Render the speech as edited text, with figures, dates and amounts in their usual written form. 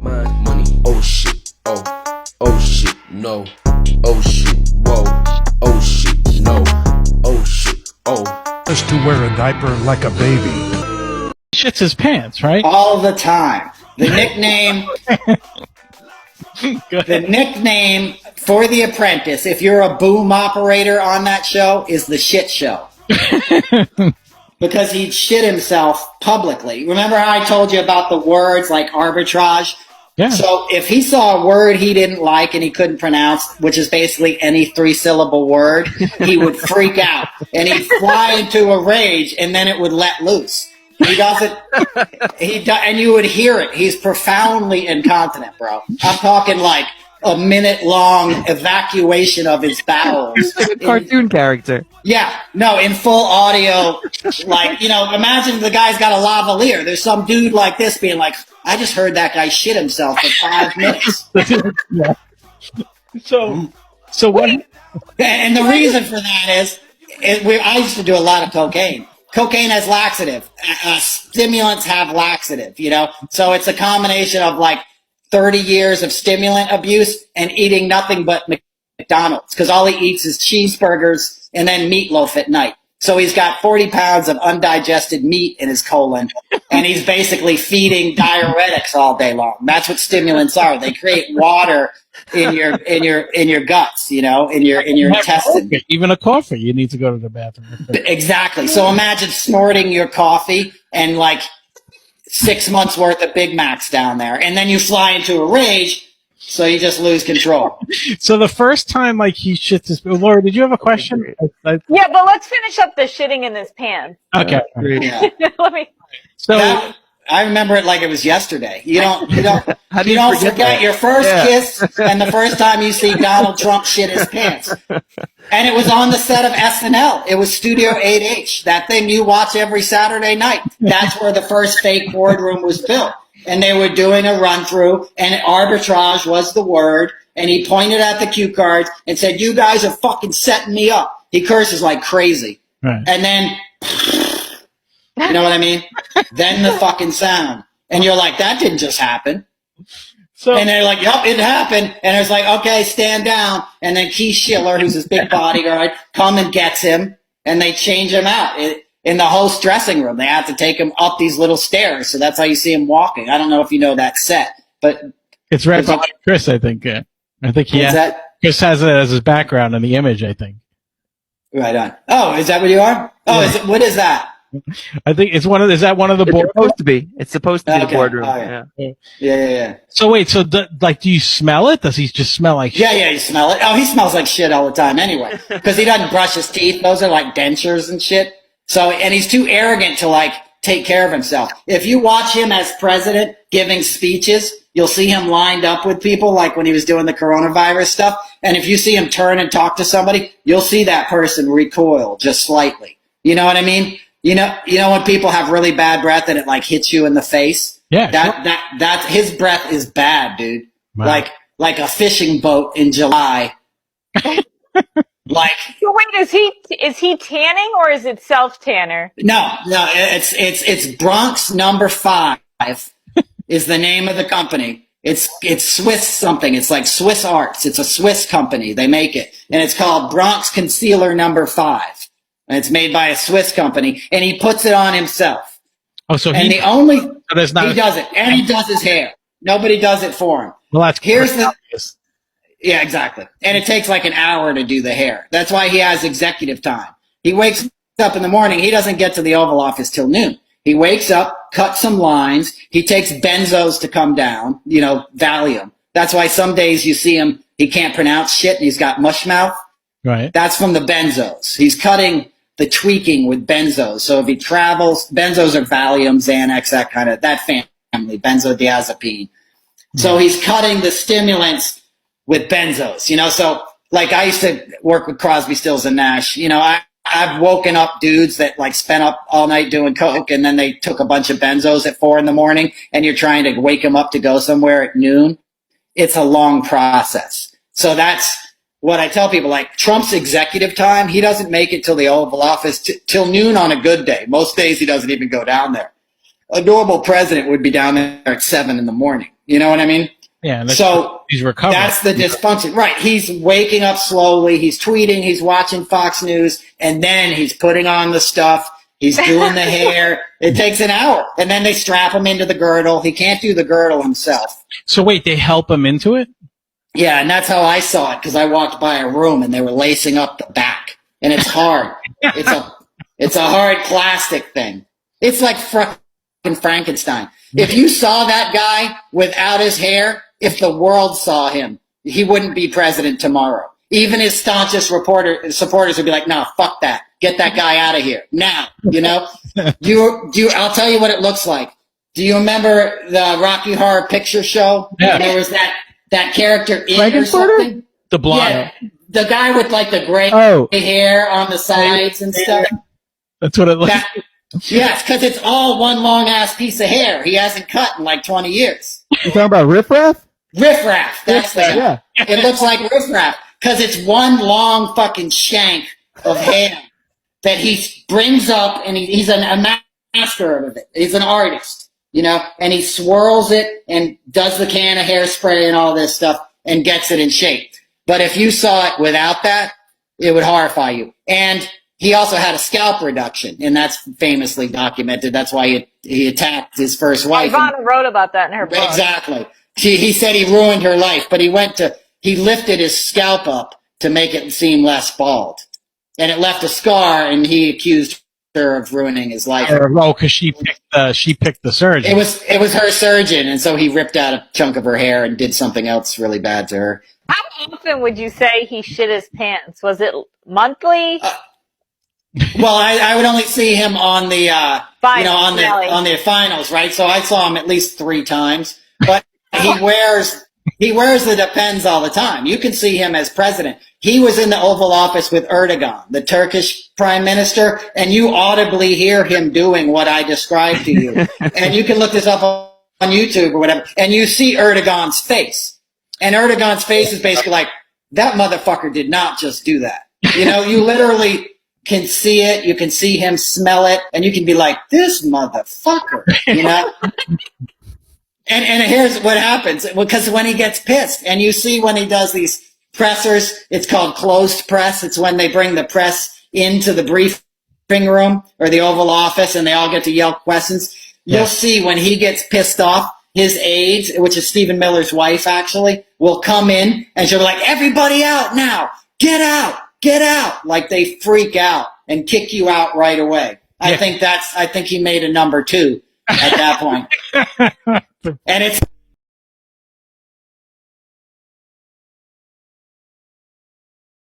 mind. Money, oh shit, oh shit, no, oh shit, whoa, oh shit, no, oh shit, oh. Just to wear a diaper like a baby. Shits his pants, right? All the time. The nickname for The Apprentice, if you're a boom operator on that show, is the shit show. Because he'd shit himself publicly. Remember how I told you about the words like arbitrage? Yeah. So if he saw a word he didn't like and he couldn't pronounce, which is basically any 3-syllable word, he would freak out and he'd fly into a rage and then it would let loose. He doesn't, and you would hear it. He's profoundly incontinent, bro. I'm talking like a minute-long evacuation of his bowels. He's like a cartoon character. Yeah, no, in full audio, like, imagine the guy's got a lavalier. There's some dude like this being like, I just heard that guy shit himself for 5 minutes. Yeah. So what? And the reason for that is I used to do a lot of cocaine. Cocaine has laxative. Stimulants have laxative, So it's a combination of like 30 years of stimulant abuse and eating nothing but McDonald's because all he eats is cheeseburgers and then meatloaf at night. So he's got 40 pounds of undigested meat in his colon and he's basically feeding diuretics all day long. That's what stimulants are. They create water in your guts, in your intestine. Even a coffee, you need to go to the bathroom. Exactly. So imagine snorting your coffee and like 6 months worth of Big Macs down there, and then you fly into a rage, so you just lose control. So the first time like he shits his, Laura, did you have a question? Yeah, but let's finish up the shitting in his pants. Okay. Yeah. Let me. So I remember it like it was yesterday. You don't How do you you don't forget forget that? your first kiss and the first time you see Donald Trump shit his pants. And it was on the set of SNL. It was Studio 8H, that thing you watch every Saturday night. That's where the first fake boardroom was built. And they were doing a run through and arbitrage was the word. And he pointed at the cue cards and said, "You guys are fucking setting me up." He curses like crazy. right. And then, you know what I mean? Then the fucking sound. And you're like, that didn't just happen. So And they're like, "Yup, it happened." And it's like, "Okay, stand down." And then Keith Schiller, who's his big bodyguard, come and gets him. And they change him out in the host dressing room. They have to take him up these little stairs. So that's how you see him walking. I don't know if you know that set. But it's right behind Chris, I think. I think Chris has it as his background in the image, I think. Right on. Oh, is that what you are? Oh, Yeah. what is that? I think it's is that one of the It's board? supposed to be. It's supposed to be Okay. the boardroom. Oh, yeah. Yeah. Yeah. So wait, so do you smell it? Does he just smell like shit? Yeah, you smell it. Oh, he smells like shit all the time anyway. Because he doesn't brush his teeth. Those are like dentures and shit. So, and he's too arrogant to like take care of himself. If you watch him as president giving speeches, you'll see him lined up with people like when he was doing the coronavirus stuff. And if you see him turn and talk to somebody, you'll see that person recoil just slightly. You know what I mean? You know when people have really bad breath and it like hits you in the face? Yeah. That his breath is bad, dude. Wow. Like a fishing boat in July. Like So wait, is he tanning or is it self tanner? no, it's Bronx number 5 is the name of the company. It's Swiss something. It's like Swiss Arts. It's a Swiss company. They make it. And it's called Bronx Concealer number 5. And it's made by a Swiss company. And he puts it on himself. Oh, so And he does it. And he does his hair. Nobody does it for him. Well, that's Yeah, exactly. And it takes like an hour to do the hair. That's why he has executive time. He wakes up in the morning. He doesn't get to the Oval Office till noon. He wakes up, cuts some lines. He takes benzos to come down, Valium. That's why some days you see him, he can't pronounce shit and he's got mush mouth. right. That's from the benzos. He's cutting the tweaking with benzos. So if he travels, benzos are Valium, Xanax, that family, benzodiazepine. So he's cutting the stimulants with benzos, so like I used to work with Crosby, Stills and Nash, I've woken up dudes that like spent up all night doing coke and then they took a bunch of benzos at 4 a.m. and you're trying to wake them up to go somewhere at noon. It's a long process. So that's what I tell people, like Trump's executive time, he doesn't make it till the Oval Office till noon on a good day. Most days he doesn't even go down there. A normal president would be down there at 7 a.m. You know what I mean? Yeah. So he's recovering. that's the dysfunction. Right. He's waking up slowly. He's tweeting. He's watching Fox News. And then he's putting on the stuff. He's doing the hair. It takes an hour. And then they strap him into the girdle. He can't do the girdle himself. So wait, they help him into it? Yeah, and that's how I saw it, because I walked by a room and they were lacing up the back. And it's hard. It's a hard plastic thing. It's like fucking Frankenstein. If you saw that guy without his hair, if the world saw him, he wouldn't be president tomorrow. Even his staunchest supporters would be like, no, fuck that. Get that guy out of here. Now, you know? I'll tell you what it looks like. Do you remember the Rocky Horror Picture Show? Yeah. There was that character in or something? The blonde. Yeah, the guy with like the gray hair on the sides and stuff. That's what it looks like. Yes, because it's all one long ass piece of hair. He hasn't cut in like 20 years. You talking about Riff Raff? Riff Raff, that's the guy. Yeah. It looks like Riff Raff because it's one long fucking shank of hair that he brings up, and he's a master of it. He's an artist, you know, and he swirls it and does the can of hairspray and all this stuff and gets it in shape. But if you saw it without that, it would horrify you. And he also had a scalp reduction, and that's famously documented. That's why he attacked his first wife. Ivana wrote about that in her book. Exactly. He said he ruined her life, but he lifted his scalp up to make it seem less bald. And it left a scar, and he accused her of ruining his life. Oh, because she picked the surgeon. It was her surgeon, and so he ripped out a chunk of her hair and did something else really bad to her. How often would you say he shit his pants? Was it monthly? Well, I would only see him on the Finals, on the finals, right? So I saw him at least 3 times. But he wears the Depends all the time. You can see him as president. He was in the Oval Office with Erdogan, the Turkish prime minister, and you audibly hear him doing what I described to you. And you can look this up on YouTube or whatever, and you see Erdogan's face. And Erdogan's face is basically like, that motherfucker did not just do that. You know, you literally can see it, you can see him smell it, and you can be like, this motherfucker, you know? And here's what happens, because when he gets pissed, and you see when he does these pressers, it's called closed press. It's when they bring the press into the briefing room or the Oval Office and they all get to yell questions. Yeah. You'll see when he gets pissed off, his aides, which is Stephen Miller's wife actually, will come in and she'll be like, everybody out now, get out. Like they freak out and kick you out right away. Yeah. I think he made a number 2 at that point. And it's